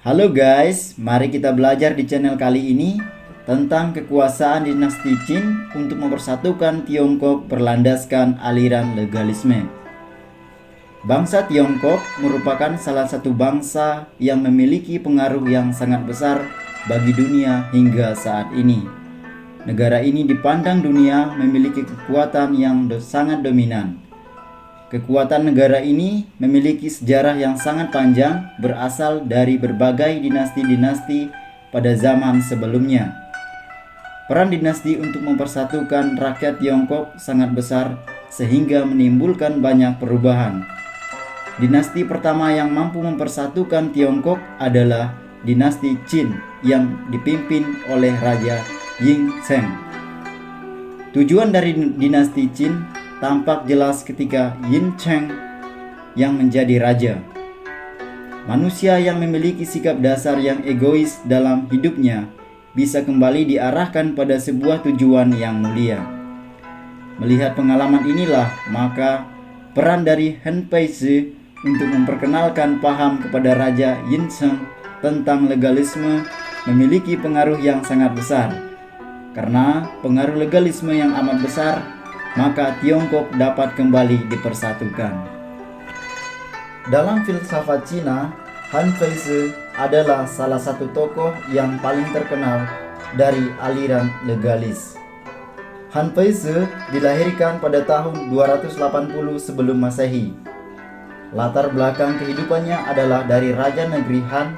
Halo guys, mari kita belajar di channel kali ini tentang kekuasaan dinasti Qin untuk mempersatukan Tiongkok berlandaskan aliran legalisme. Bangsa Tiongkok merupakan salah satu bangsa yang memiliki pengaruh yang sangat besar bagi dunia hingga saat ini. Negara ini dipandang dunia memiliki kekuatan yang sangat dominan. Kekuatan negara ini memiliki sejarah yang sangat panjang, berasal dari berbagai dinasti-dinasti pada zaman sebelumnya. Peran dinasti untuk mempersatukan rakyat Tiongkok sangat besar sehingga menimbulkan banyak perubahan. Dinasti pertama yang mampu mempersatukan Tiongkok adalah dinasti Qin yang dipimpin oleh Raja Yingzheng. Tujuan dari dinasti Qin tampak jelas ketika Yingzheng yang menjadi raja. Manusia yang memiliki sikap dasar yang egois dalam hidupnya bisa kembali diarahkan pada sebuah tujuan yang mulia. Melihat pengalaman inilah, maka peran dari Han Peizi untuk memperkenalkan paham kepada Raja Yingzheng tentang legalisme memiliki pengaruh yang sangat besar. Karena pengaruh legalisme yang amat besar, maka Tiongkok dapat kembali dipersatukan. Dalam filsafat Cina, Han Peizi adalah salah satu tokoh yang paling terkenal dari aliran legalis. Han Peizi dilahirkan pada tahun 280 sebelum Masehi. Latar belakang kehidupannya adalah dari Raja Negeri Han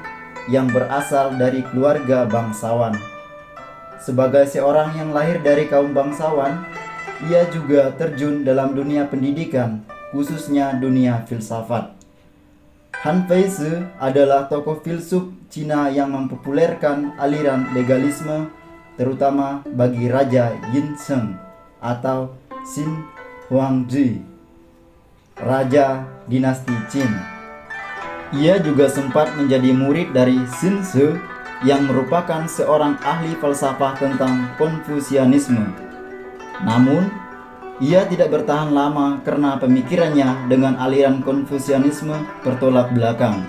yang berasal dari keluarga bangsawan. Sebagai seorang yang lahir dari kaum bangsawan, ia juga terjun dalam dunia pendidikan, khususnya dunia filsafat. Han Peizi adalah tokoh filsuf Cina yang mempopulerkan aliran legalisme, terutama bagi Raja Yingzheng atau Xin Huangdi, Raja dinasti Qin. Ia juga sempat menjadi murid dari Sun Tzu yang merupakan seorang ahli falsafah tentang Konfusianisme. Namun, ia tidak bertahan lama karena pemikirannya dengan aliran Konfusianisme bertolak belakang.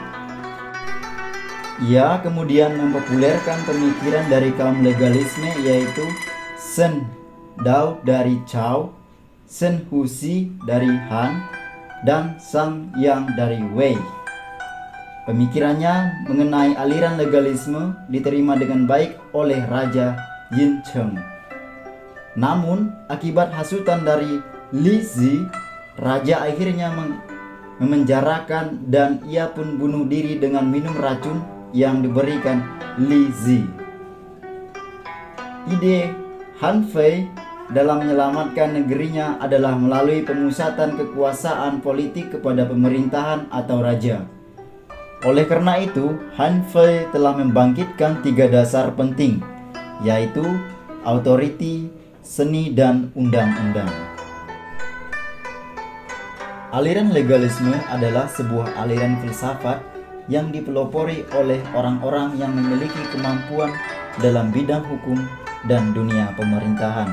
Ia kemudian mempopulerkan pemikiran dari kaum legalisme yaitu Shen Dao dari Cao, Shen Husi dari Han, dan Zhang Yang dari Wei. Pemikirannya mengenai aliran legalisme diterima dengan baik oleh Raja Yingzheng. Namun, akibat hasutan dari Li Zi, raja akhirnya memenjarakan dan ia pun bunuh diri dengan minum racun yang diberikan Li Zi. Ide Han Fei dalam menyelamatkan negerinya adalah melalui pemusatan kekuasaan politik kepada pemerintahan atau raja. Oleh karena itu, Han Fei telah membangkitkan 3 dasar penting, yaitu authority, seni, dan undang-undang. Aliran legalisme adalah sebuah aliran filsafat yang dipelopori oleh orang-orang yang memiliki kemampuan dalam bidang hukum dan dunia pemerintahan.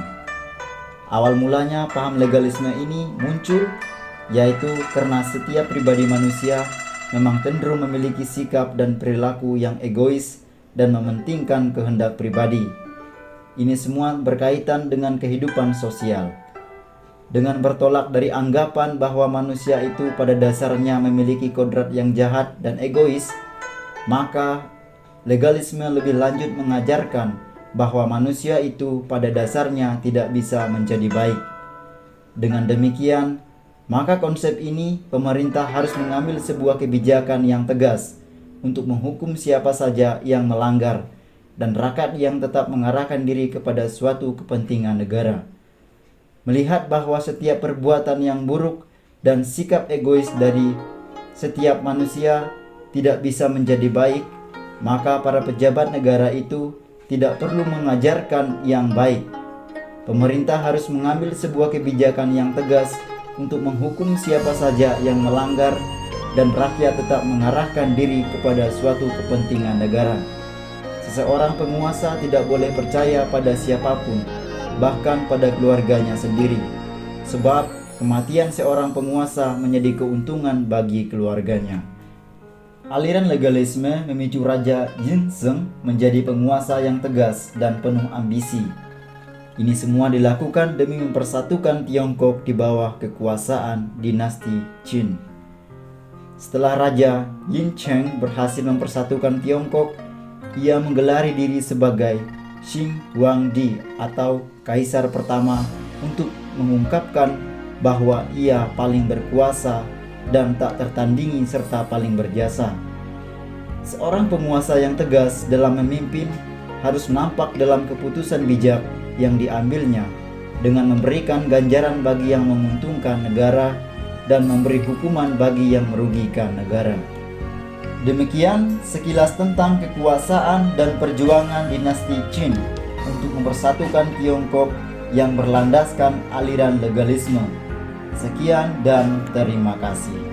Awal mulanya paham legalisme ini muncul yaitu karena setiap pribadi manusia memang cenderung memiliki sikap dan perilaku yang egois dan mementingkan kehendak pribadi. Ini semua berkaitan dengan kehidupan sosial. Dengan bertolak dari anggapan bahwa manusia itu pada dasarnya memiliki kodrat yang jahat dan egois, maka legalisme lebih lanjut mengajarkan bahwa manusia itu pada dasarnya tidak bisa menjadi baik. Dengan demikian, maka konsep ini pemerintah harus mengambil sebuah kebijakan yang tegas untuk menghukum siapa saja yang melanggar, dan rakyat yang tetap mengarahkan diri kepada suatu kepentingan negara. Melihat bahwa setiap perbuatan yang buruk dan sikap egois dari setiap manusia tidak bisa menjadi baik, maka para pejabat negara itu tidak perlu mengajarkan yang baik. Pemerintah harus mengambil sebuah kebijakan yang tegas untuk menghukum siapa saja yang melanggar, dan rakyat tetap mengarahkan diri kepada suatu kepentingan negara. Seseorang penguasa tidak boleh percaya pada siapapun, bahkan pada keluarganya sendiri, sebab kematian seorang penguasa menjadi keuntungan bagi keluarganya. Aliran legalisme memicu Raja Yinzheng menjadi penguasa yang tegas dan penuh ambisi. Ini semua dilakukan demi mempersatukan Tiongkok di bawah kekuasaan dinasti Qin. Setelah Raja Yincheng berhasil mempersatukan Tiongkok, ia menggelari diri sebagai Xing Huangdi atau Kaisar pertama untuk mengungkapkan bahwa ia paling berkuasa dan tak tertandingi serta paling berjasa. Seorang penguasa yang tegas dalam memimpin harus nampak dalam keputusan bijak yang diambilnya dengan memberikan ganjaran bagi yang menguntungkan negara dan memberi hukuman bagi yang merugikan negara. Demikian sekilas tentang kekuasaan dan perjuangan dinasti Qin untuk mempersatukan Tiongkok yang berlandaskan aliran legalisme. Sekian dan terima kasih.